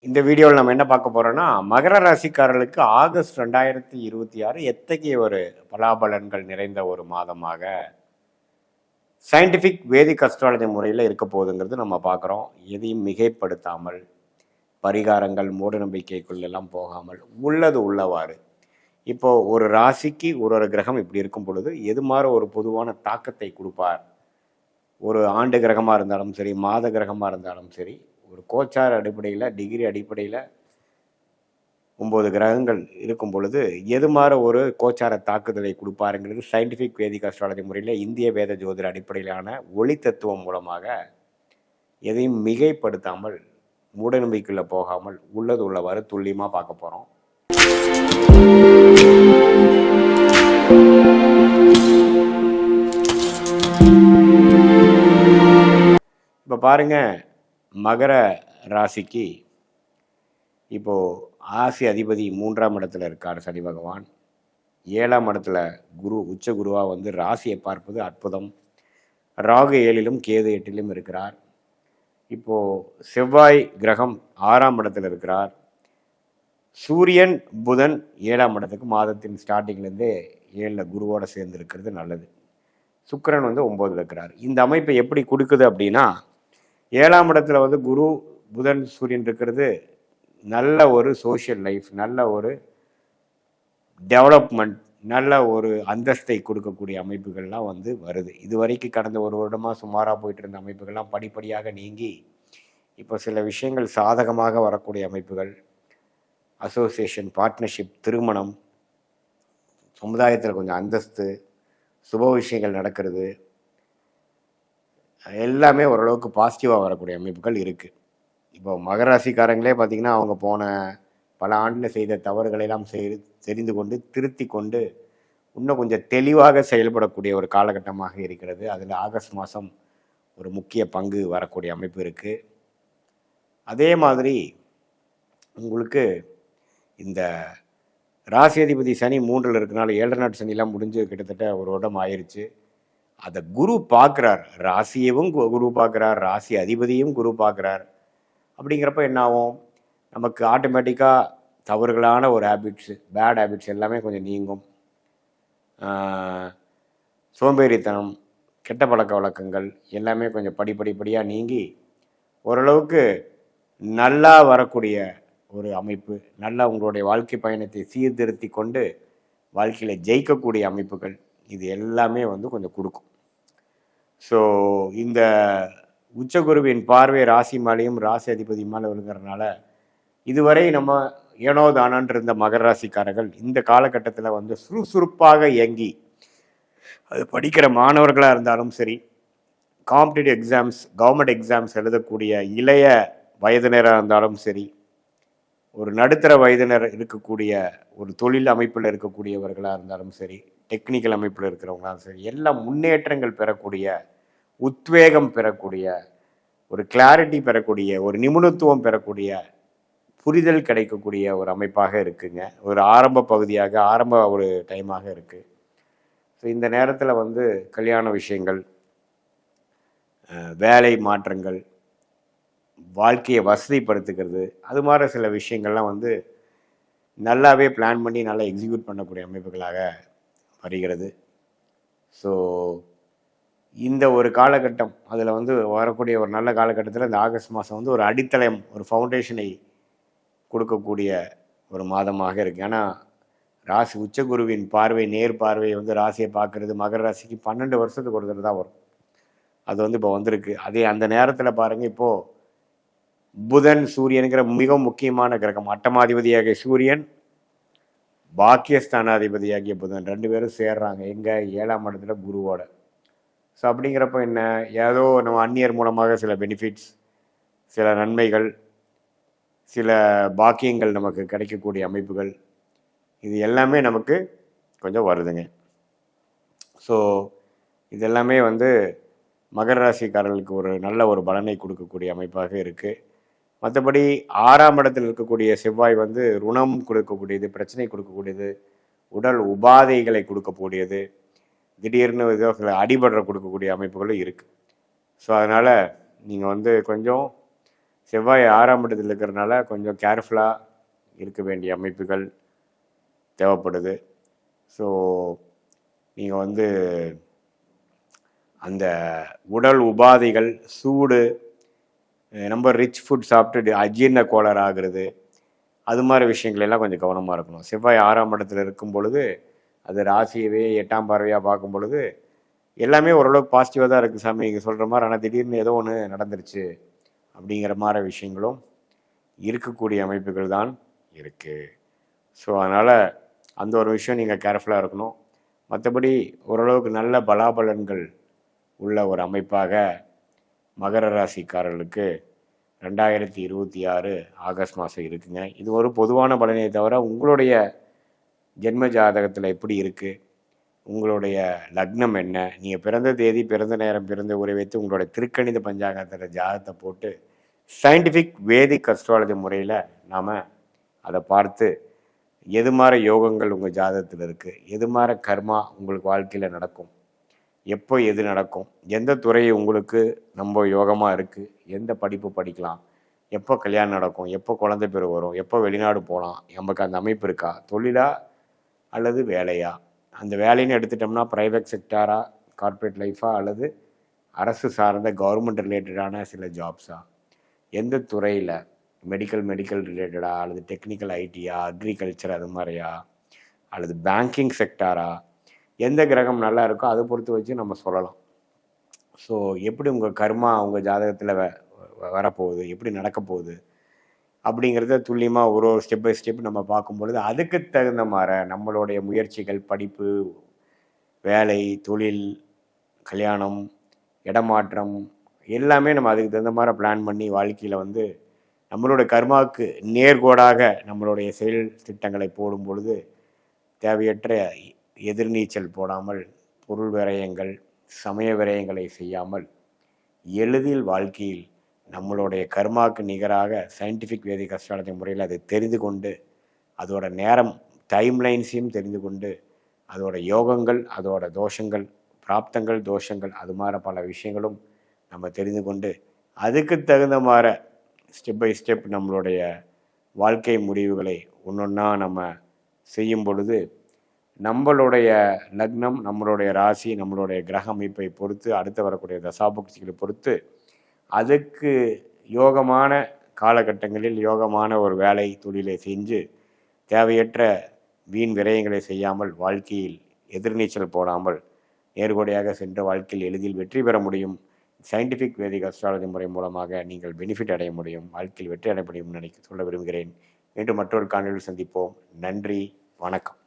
இந்த வீடியோவில் நம்ம என்ன பார்க்க போறோம்னா, மகர ராசிக்காரர்களுக்கு ஆகஸ்ட் 2026 எத்தகைய ஒரு பலாபலன்கள் நிறைந்த ஒரு மாதமாக சயின்டிஃபிக் வேதிக் அஸ்ட்ராலஜி முறையில் இருக்க போகுதுங்கிறது நம்ம பார்க்குறோம். எதையும் மிகைப்படுத்தாமல், பரிகாரங்கள், மூட நம்பிக்கைக்குள்ளெல்லாம் போகாமல், உள்ளது உள்ளவாறு. இப்போ ஒரு ராசிக்கு ஒரு கிரகம் இப்படி இருக்கும் பொழுது, எது மாதிரி ஒரு பொதுவான தாக்கத்தை கொடுப்பார்? ஒரு ஆண்டு கிரகமாக இருந்தாலும் சரி, மாத கிரகமாக இருந்தாலும் சரி, ஒரு கோச்சார அடிப்படையில், டிகிரி அடிப்படையில் 9 கிரகங்கள் இருக்கும் பொழுது எது மாதிரி ஒரு கோச்சார தாக்குதலை கொடுப்பாருங்கிறது சயின்டிஃபிக் வேதிக் அஸ்ட்ராலஜி முறையில் இந்திய வேத ஜோதிட அடிப்படையிலான ஒளி தத்துவம் மூலமாக எதையும் மிகைப்படுத்தாமல் மூடநம்பிக்கைக்குள்ளே போகாமல் உள்ளது உள்ளவாறு துல்லியமாக பார்க்க போகிறோம். இப்போ பாருங்க, மகர ராசிக்கு இப்போது ஆசி அதிபதி 3ஆம் இடத்துல இருக்கார் சனி பகவான். 7ஆம் இடத்துல குரு உச்ச குருவாக வந்து ராசியை பார்ப்பது அற்புதம். ராகு 7லும் கேது 8லும் இருக்கிறார். இப்போது செவ்வாய் கிரகம் 6ஆம் இடத்துல இருக்கிறார். சூரியன் புதன் 7ஆம் இடத்துக்கு மாதத்தின் ஸ்டார்டிங்லேருந்தே 7ல் குருவோடு சேர்ந்து இருக்கிறது நல்லது. சுக்கிரன் வந்து 9ல் இருக்கிறார். இந்த அமைப்பை எப்படி கொடுக்குது அப்படின்னா, 7ஆம் இடத்துல வந்து குரு புதன் சூரியன் இருக்கிறது நல்ல ஒரு சோஷியல் லைஃப், நல்ல ஒரு டெவலப்மெண்ட், நல்ல ஒரு அந்தஸ்தை கொடுக்கக்கூடிய அமைப்புகள்லாம் வந்து வருது. இது வரைக்கும் கடந்த ஒரு வருடமாக சுமாராக போயிட்டு இருந்த அமைப்புகள்லாம் படிப்படியாக நீங்கி இப்போ சில விஷயங்கள் சாதகமாக வரக்கூடிய அமைப்புகள், அசோசியேஷன், பார்ட்னர்ஷிப், திருமணம், சமுதாயத்தில் கொஞ்சம் அந்தஸ்து, சுப விஷயங்கள் நடக்கிறது, எல்லாமே ஓரளவுக்கு பாசிட்டிவாக வரக்கூடிய அமைப்புகள் இருக்குது. இப்போ மகர ராசிக்காரங்களே பார்த்திங்கன்னா, அவங்க போன பல ஆண்டில் செய்த தவறுகளெல்லாம் தெரிந்து கொண்டு திருத்தி கொண்டு இன்னும் கொஞ்சம் தெளிவாக செயல்படக்கூடிய ஒரு காலகட்டமாக இருக்கிறது. அதில் ஆகஸ்ட் மாதம் ஒரு முக்கிய பங்கு வரக்கூடிய அமைப்பு இருக்குது. அதே மாதிரி உங்களுக்கு இந்த ராசி அதிபதி சனி 3ல் இருக்கனால 7 நாட்டு சனிலாம் முடிஞ்சு கிட்டத்தட்ட ஒரு வருடம் ஆயிடுச்சு. அதை குரு பார்க்குறார், ராசியவும் குரு பார்க்குறார், ராசி அதிபதியும் குரு பார்க்குறார். அப்படிங்கிறப்ப என்ன ஆகும், நமக்கு ஆட்டோமேட்டிக்காக தவறுகளான ஒரு ஹேபிட்ஸு, பேட் ஹேபிட்ஸ் எல்லாமே கொஞ்சம் நீங்கும். சோம்பேறித்தனம், கெட்ட பழக்க வழக்கங்கள் எல்லாமே கொஞ்சம் படிப்படியாக நீங்கி ஓரளவுக்கு நல்லா வரக்கூடிய ஒரு அமைப்பு, நல்லா உங்களுடைய வாழ்க்கை பயணத்தை சீர்திருத்தி கொண்டு வாழ்க்கையில் ஜெயிக்கக்கூடிய அமைப்புகள், இது எல்லாமே வந்து கொஞ்சம் கொடுக்கும். ஸோ இந்த உச்சகுருவின் பார்வை ராசி மேலேயும் ராசி அதிபதி மேலே விழுகிறதுனால இதுவரை நம்ம ஏனோ தானன்று இருந்த மகர ராசிக்காரர்கள் இந்த காலகட்டத்தில் வந்து சுறுசுறுப்பாக இயங்கி, அது படிக்கிற மாணவர்களாக இருந்தாலும் சரி, காம்படிட்டிவ் எக்ஸாம்ஸ், கவர்மெண்ட் எக்ஸாம்ஸ் எழுதக்கூடிய இளைய வயதினராக இருந்தாலும் சரி, ஒரு நடுத்தர வயதினர் இருக்கக்கூடிய ஒரு தொழில் அமைப்பில் இருக்கக்கூடியவர்களாக இருந்தாலும் சரி, டெக்னிக்கல் அமைப்பில் இருக்கிறவங்களாலும் சரி, எல்லாம் முன்னேற்றங்கள் பெறக்கூடிய, உத்வேகம் பெறக்கூடிய, ஒரு கிளாரிட்டி பெறக்கூடிய, ஒரு நிபுணத்துவம் பெறக்கூடிய, புரிதல் கிடைக்கக்கூடிய ஒரு அமைப்பாக இருக்குங்க. ஒரு ஆரம்ப பகுதியாக, ஆரம்ப ஒரு டைமாக இருக்குது. ஸோ இந்த நேரத்தில் வந்து கல்யாண விஷயங்கள், வேலை மாற்றங்கள், வாழ்க்கையை வசதிப்படுத்துக்கிறது, அது மாதிரி சில விஷயங்கள்லாம் வந்து நல்லாவே பிளான் பண்ணி நல்லா எக்ஸிக்யூட் பண்ணக்கூடிய அமைப்புகளாக வருகிறது. ஸோ இந்த ஒரு காலகட்டம், அதில் வந்து வரக்கூடிய ஒரு நல்ல காலகட்டத்தில் இந்த ஆகஸ்ட் மாதம் வந்து ஒரு அடித்தளம், ஒரு ஃபவுண்டேஷனை கொடுக்கக்கூடிய ஒரு மாதமாக இருக்குது. ஏன்னா ராசி உச்சகுருவின் பார்வை, நேர் பார்வை வந்து ராசியை பார்க்குறது மகர ராசிக்கு 12 வருஷத்துக்கு ஒரு தடவை தான் வரும். அது வந்து இப்போ வந்திருக்கு. அதே அந்த நேரத்தில் பாருங்கள், இப்போது புதன் சூரியனுங்கிற மிகவும் முக்கியமான கிரகம், அட்டமாதிபதியாகிய சூரியன், பாக்கியஸ்தானாதிபதியாகிய புதன் 2 பேரும் சேர்றாங்க எங்கே, 7ஆம் இடத்துல குருவோட. ஸோ அப்படிங்கிறப்ப என்ன, ஏதோ நம்ம அந்நியர் மூலமாக சில பெனிஃபிட்ஸ், சில நன்மைகள், சில பாக்கியங்கள் நமக்கு கிடைக்கக்கூடிய அமைப்புகள், இது எல்லாமே நமக்கு கொஞ்சம் வருதுங்க. ஸோ இதெல்லாமே வந்து மகர ராசிக்காரர்களுக்கு ஒரு நல்ல ஒரு பலனை கொடுக்கக்கூடிய அமைப்பாக இருக்குது. மற்றபடி 6ஆம் இடத்தில் இருக்கக்கூடிய செவ்வாய் வந்து ருணம் கொடுக்கக்கூடியது, பிரச்சனை கொடுக்கக்கூடியது, உடல் உபாதைகளை கொடுக்கக்கூடியது, திடீர்னு ஏதோ அடிபடுற கொடுக்கக்கூடிய அமைப்புகளும் இருக்குது. ஸோ அதனால் நீங்கள் வந்து கொஞ்சம் செவ்வாய் 6ஆம் இடத்தில் இருக்கிறனால கொஞ்சம் கேர்ஃபுல்லாக இருக்க வேண்டிய அமைப்புகள் தேவைப்படுது. ஸோ நீங்கள் வந்து அந்த உடல் உபாதைகள், சூடு, ரொம்ப ரிச் ஃபுட் சாப்பிட்டு அஜீரண கோளாறு ஆகிறது, அது மாதிரி விஷயங்கள் எல்லாம் கொஞ்சம் கவனமாக இருக்கணும். செவ்வாய் 6ஆம் இடத்துல இருக்கும் பொழுது அது ராசியவே 8ஆம் பார்வையாக பார்க்கும் பொழுது எல்லாமே ஓரளவுக்கு பாசிட்டிவாக தான் இருக்குது சாமி நீங்கள் சொல்கிற மாதிரி. ஆனால் திடீர்னு ஏதோ ஒன்று நடந்துருச்சு அப்படிங்கிற மாதிரி விஷயங்களும் இருக்கக்கூடிய அமைப்புகள் தான் இருக்குது. ஸோ அதனால் அந்த ஒரு விஷயம் நீங்கள் கேர்ஃபுல்லாக இருக்கணும். மற்றபடி ஓரளவுக்கு நல்ல பலாபலன்கள் உள்ள ஒரு அமைப்பாக மகர ராசிக்காரர்களுக்கு 2026 ஆகஸ்ட் மாதம் இருக்குங்க. இது ஒரு பொதுவான பலனை தவிர உங்களுடைய ஜென்ம ஜாதகத்தில் எப்படி இருக்குது, உங்களுடைய லக்னம் என்ன, நீங்கள் பிறந்த தேதி, பிறந்த நேரம், பிறந்த ஊரை வைத்து உங்களுடைய திருக்கணித பஞ்சாங்கத்தில் ஜாதகத்தை போட்டு சயின்டிஃபிக் வேதிக் அஸ்ட்ராலஜி முறையில் நாம் அதை பார்த்து எது மாதிரி யோகங்கள் உங்கள் ஜாதகத்தில் இருக்குது, எது மாதிரி கர்மா உங்களுக்கு வாழ்க்கையில் நடக்கும், எப்போ எது நடக்கும், எந்த துறை உங்களுக்கு ரொம்ப யோகமாக இருக்குது, எந்த படிப்பு படிக்கலாம், எப்போ கல்யாணம் நடக்கும், எப்போ குழந்தை பேர் வரும், எப்போ வெளிநாடு போகலாம், நமக்கு அந்த அமைப்பு இருக்கா, தொழிலா அல்லது வேலையா, அந்த வேலைன்னு எடுத்துட்டோம்னா ப்ரைவேட் செக்டாரா, கார்ப்பரேட் லைஃபா, அல்லது அரசு சார்ந்த கவர்மெண்ட் ரிலேட்டடான சில ஜாப்ஸா, எந்த துறையில் மெடிக்கல் ரிலேட்டடா, அல்லது டெக்னிக்கல் ஐடியா, அக்ரிகல்ச்சர் அது மாதிரியா, அல்லது பேங்கிங் செக்டாரா, எந்த கிரகம் நல்லா இருக்கோ அதை பொறுத்து வச்சு நம்ம சொல்லலாம். ஸோ எப்படி உங்கள் கர்மா உங்கள் ஜாதகத்தில் வரப்போகுது, எப்படி நடக்க போகுது அப்படிங்கிறத துல்லியமாக ஒரு ஸ்டெப் பை ஸ்டெப் நம்ம பார்க்கும் பொழுது அதுக்கு தகுந்த மாதிரி நம்மளுடைய முயற்சிகள், படிப்பு, வேலை, தொழில், கல்யாணம், இடமாற்றம் எல்லாமே நம்ம அதுக்கு தகுந்த மாதிரி பிளான் பண்ணி வாழ்க்கையில் வந்து நம்மளோட கர்மாவுக்கு நேர்கோடாக நம்மளுடைய செயல் திட்டங்களை போடும் பொழுது தேவையற்ற எதிர்நீச்சல் போடாமல், பொருள் விரயங்கள், சமய விரயங்களை செய்யாமல் எளிதில் வாழ்க்கையில் நம்மளுடைய கர்மாவுக்கு நிகராக சயின்டிஃபிக் வேதிக் அஸ்ட்ராலஜி முறையில் அதை தெரிந்து கொண்டு அதோட நேரம் டைம்லைன்ஸையும் தெரிந்து கொண்டு அதோட யோகங்கள், அதோட தோஷங்கள், பிராப்தங்கள், தோஷங்கள், அது மாதிரி பல விஷயங்களும் நம்ம தெரிந்து கொண்டு அதுக்கு தகுந்த மாதிரி ஸ்டெப் பை ஸ்டெப் நம்மளுடைய வாழ்க்கை முடிவுகளை ஒன்றொன்றா நம்ம செய்யும் பொழுது நம்மளுடைய லக்னம், நம்மளுடைய ராசி, நம்மளுடைய கிரக அமைப்பை பொறுத்து அடுத்து வரக்கூடிய தசாபுக்திகளை பொறுத்து அதுக்கு யோகமான காலகட்டங்களில் யோகமான ஒரு வேலை தொழிலை செஞ்சு தேவையற்ற வீண் விரயங்களை செய்யாமல் வாழ்க்கையில் எதிர்நீச்சல் போடாமல் நேர்கோடையாக சென்ற வாழ்க்கையில் எளிதில் வெற்றி பெற முடியும். சயின்டிஃபிக் வேதிக் அஸ்ட்ராலஜி முறை மூலமாக நீங்கள் பெனிஃபிட் அடைய முடியும், வாழ்க்கையில் வெற்றி அடைய முடியும் சொல்ல விரும்புகிறேன். மீண்டும் மற்றொரு காணொலியில் சந்திப்போம். நன்றி, வணக்கம்.